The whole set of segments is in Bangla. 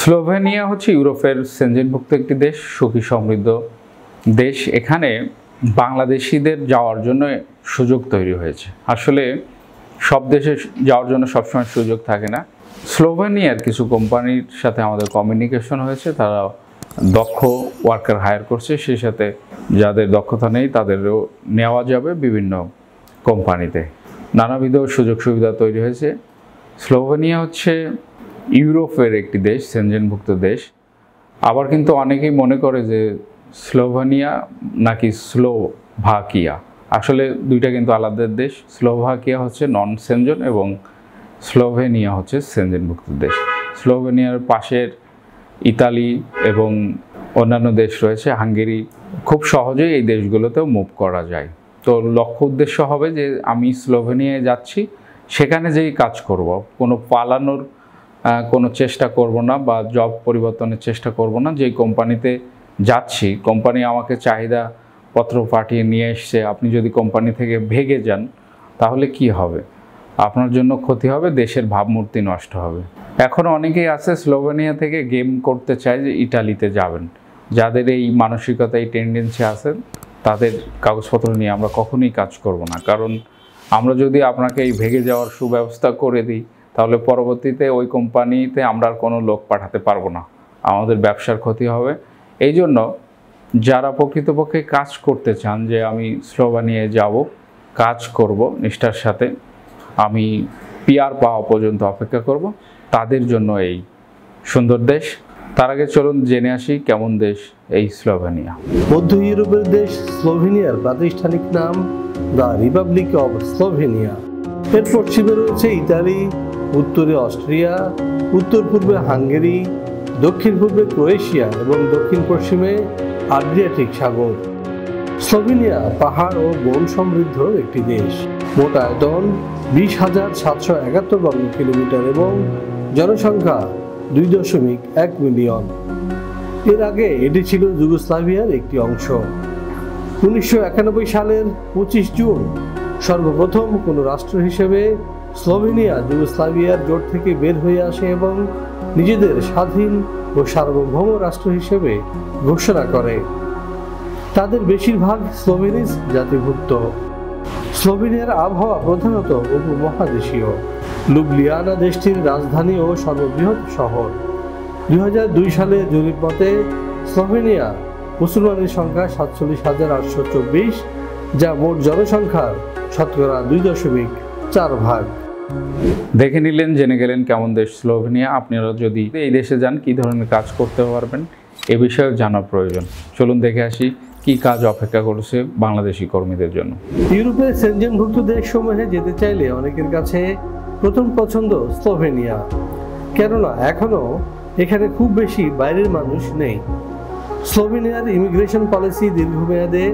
স্লোভেনিয়া হচ্ছে ইউরোপের সেনজেনভুক্ত একটি দেশ, সুখী সমৃদ্ধ দেশ। এখানে বাংলাদেশিদের যাওয়ার জন্য সুযোগ তৈরি হয়েছে। আসলে সব দেশে যাওয়ার জন্য সবসময় সুযোগ থাকে না। স্লোভেনিয়ার কিছু কোম্পানির সাথে আমাদের কমিউনিকেশন হয়েছে, তারা দক্ষ ওয়ার্কার হায়ার করছে, সেই সাথে যাদের দক্ষতা নেই তাদেরও নেওয়া যাবে বিভিন্ন কোম্পানিতে। নানাবিধ সুযোগ সুবিধা তৈরি হয়েছে। স্লোভেনিয়া হচ্ছে ইউরোপের একটি দেশ, সেনজেনভুক্ত দেশ। আবার কিন্তু অনেকেই মনে করে যে স্লোভেনিয়া নাকি স্লোভাকিয়া, আসলে দুইটা কিন্তু আলাদা দেশ। স্লোভাকিয়া হচ্ছে নন সেনজেন এবং স্লোভেনিয়া হচ্ছে সেনজেনভুক্ত দেশ। স্লোভেনিয়ার পাশের ইতালি এবং অন্যান্য দেশ রয়েছে, হাঙ্গেরি। খুব সহজেই এই দেশগুলোতেও মুভ করা যায়। তো লক্ষ্য উদ্দেশ্য হবে যে আমি স্লোভেনিয়ায় যাচ্ছি, সেখানে যেই কাজ করব, কোনো পালানোর কোনো চেষ্টা করব না বা জব পরিবর্তনের চেষ্টা করব না। যেই কোম্পানিতে যাচ্ছি, কোম্পানি আমাকে চাহিদা পত্র পাঠিয়ে নিয়ে এসছে, আপনি যদি কোম্পানি থেকে ভেগে যান তাহলে কি হবে? আপনার জন্য ক্ষতি হবে, দেশের ভাবমূর্তি নষ্ট হবে। এখন অনেকেই আছে স্লোভেনিয়া থেকে গেম করতে চায় যে ইটালিতে যাবেন। যাদের এই মানসিকতা, এই টেন্ডেন্সি আছে, তাদের কাগজপত্র নিয়ে আমরা কখনোই কাজ করব না। কারণ আমরা যদি আপনাকে এই ভেগে যাওয়ার সুব্যবস্থা করে দিই, তাহলে পরবর্তীতে ওই কোম্পানিতে আমরা আর কোনো লোক পাঠাতে পারবো না, আমাদের ব্যবসার ক্ষতি হবে। এই জন্য যারা প্রকৃতপক্ষে কাজ করতে চান যে আমি স্লোভেনিয়ায় যাব, কাজ করব নিষ্ঠার সাথে, আমি পিআর পাওয়া পর্যন্ত অপেক্ষা করব, তাদের জন্য এই সুন্দর দেশ। তার আগে চলুন জেনে আসি কেমন দেশ এই স্লোভেনিয়া। মধ্য ইউরোপের দেশ স্লোভেনিয়ার প্রাতিষ্ঠানিক নাম দ্য রিপাবলিক অব স্লোভেনিয়া। এর পশ্চিমে রয়েছে ইতালি, উত্তরে অস্ট্রিয়া, উত্তর পূর্বে হাঙ্গেরি, দক্ষিণ পূর্বে ক্রোয়েশিয়া এবং দক্ষিণ পশ্চিমে আড্রিয়াটিক সাগর। স্লোভেনিয়া পাহাড় ও বন সমৃদ্ধ একটি দেশ। মোট আয়তন 20,771 বর্গ কিলোমিটার এবং জনসংখ্যা 2.1 মিলিয়ন। এর আগে এটি ছিল যুগোস্লাভিয়ার একটি অংশ। 1991 সালের 25 জুন সর্বপ্রথম কোনো রাষ্ট্র হিসেবে স্লোভেনিয়া যুগোস্লাভিয়ার জোট থেকে বের হয়ে আসে এবং নিজেদের স্বাধীন ও সার্বভৌম রাষ্ট্র হিসেবে ঘোষণা করে। তাদের বেশিরভাগ স্লোভেনিজ জাতিভুক্ত। স্লোভেনিয়ার আবহাওয়া প্রধানত উপমহাদেশীয়। লুবলিয়ানা দেশটির রাজধানী ও সর্ববৃহৎ শহর। 2002 সালে জরিপ মতে স্লোভেনিয়া মুসলমানের সংখ্যা 47,824, যা মোট জনসংখ্যার শতকরা 2.4 ভাগ। দেখে নিলেন, জেনে গেলেন কেমন দেশ স্লোভেনিয়া। আপনারা যদি এই দেশে যান কী ধরনের কাজ করতে পারবেন এ বিষয়ে জানার প্রয়োজন। চলুন দেখে আসি কি কাজ অপেক্ষা করছে বাংলাদেশি কর্মীদের জন্য। ইউরোপের সেনজেনভুক্ত দেশসমূহে যেতে চাইলে অনেকের কাছে প্রথম পছন্দ স্লোভেনিয়া, কেননা এখনো এখানে খুব বেশি বাইরের মানুষ নেই। স্লোভেনিয়ার ইমিগ্রেশন পলিসি দীর্ঘমেয়াদে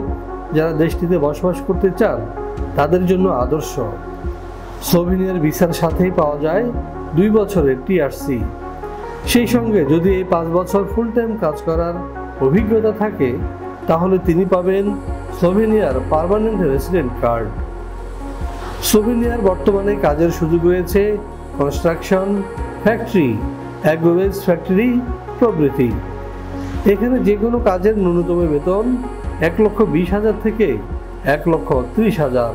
যারা দেশটিতে বসবাস করতে চান তাদের জন্য আদর্শ। স্লোভেনিয়ার ভিসার সাথেই পাওয়া যায় 2 বছরের টিআরসি। সেই সঙ্গে যদি এই 5 বছর ফুল টাইম কাজ করার অভিজ্ঞতা থাকে তাহলে তিনি পাবেন স্লোভেনিয়ার পার্মানেন্ট রেসিডেন্ট কার্ড। স্লোভেনিয়ার বর্তমানে কাজের সুযোগ রয়েছে কনস্ট্রাকশন, ফ্যাক্টরি, অ্যাগ্রোওয়েজ ফ্যাক্টরি প্রভৃতি। এখানে যে কোনো কাজের ন্যূনতম বেতন 1,20,000 থেকে 1,30,000।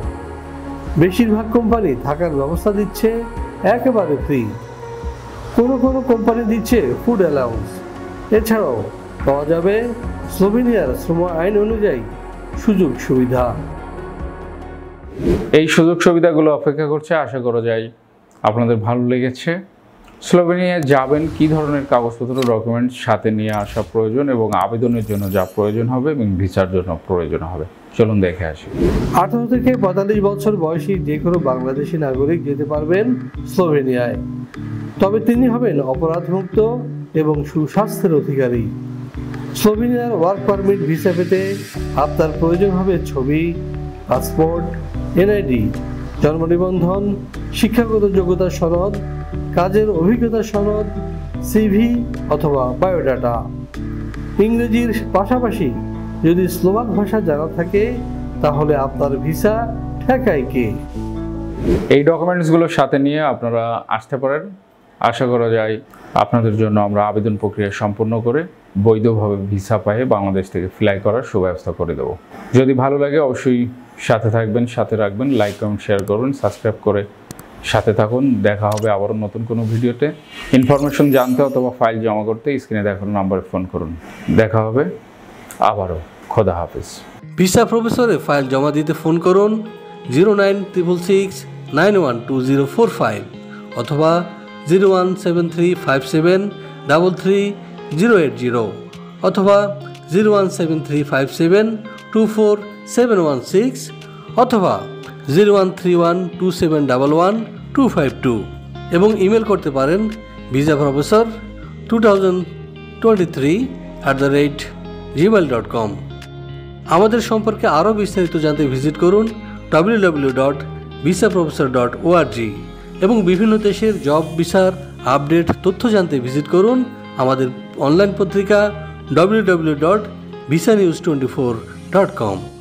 বেশিরভাগ কোম্পানি থাকার ব্যবস্থা দিচ্ছে একেবারে ফ্রি। কোনো কোনো কোম্পানি দিচ্ছে ফুড অ্যালাউন্স। এছাড়াও পাওয়া যাবে স্লোভেনিয়ার শ্রম আইন অনুযায়ী সুযোগ সুবিধা। এই সুযোগ সুবিধাগুলো অপেক্ষা করছে, আশা করা যায় আপনাদের ভালো লেগেছে। স্লোভেনিয়ায় যাবেন, কি ধরনের কাগজপত্র ডকুমেন্টস সাথে নিয়ে আসা প্রয়োজন এবং আবেদনের জন্য যা প্রয়োজন হবে এবং ভিসার জন্য প্রয়োজন হবে, চলুন দেখে আসি। 18 থেকে 45 বছর বয়সী যে কোনো বাংলাদেশি নাগরিক যেতে পারবেন স্লোভেনিয়ায়, তবে তিনি হবেন অপরাধমুক্ত এবং সুস্বাস্থ্যের অধিকারী। স্লোভেনিয়ার ওয়ার্ক পারমিট ভিসা পেতে আপনার প্রয়োজন হবে ছবি, পাসপোর্ট, এনআইডি, জন্ম নিবন্ধন, শিক্ষাগত যোগ্যতার সনদ, কাজের অভিজ্ঞতার সনদ, সিভি অথবা বায়োডাটা। ইংরেজির পাশাপাশি যদি স্লোভাক ভাষা জানা থাকে তাহলে আপনার ভিসা ঠেকায় কে? এই ডকুমেন্টসগুলোর সাথে নিয়ে আপনারা আসতে পারেন। আশা করা যায় আপনাদের জন্য আমরা আবেদন প্রক্রিয়া সম্পন্ন করে বৈধভাবে ভিসা পেয়ে বাংলাদেশ থেকে ফ্লাই করার সুব্যবস্থা করে দেব। যদি ভালো লাগে অবশ্যই সাথে থাকবেন, সাথে রাখবেন, লাইক কমেন্ট শেয়ার করবেন, সাবস্ক্রাইব করে সাথে থাকুন। দেখা হবে আবারও নতুন কোনো ভিডিওতে। ইনফরমেশন জানতে অথবা ফাইল জমা করতে স্ক্রিনে দেখানো নাম্বারে ফোন করুন। দেখা হবে আবারও। খোদা হাফেজ। ভিসা প্রফেসরে ফাইল জমা দিতে ফোন করুন 09666912045 অথবা 01735733080 অথবা 01735724716 অথবা 013127112252 এবং ইমেল করতে পারেন visaprofessor2023@gmail.com। আমাদের সম্পর্কে আরও বিস্তারিত জানতে ভিজিট করুন www.visaprofessor.org এবং বিভিন্ন দেশের জব ভিসার আপডেট তথ্য জানতে ভিজিট করুন আমাদের অনলাইন পত্রিকা www.visanews24.com।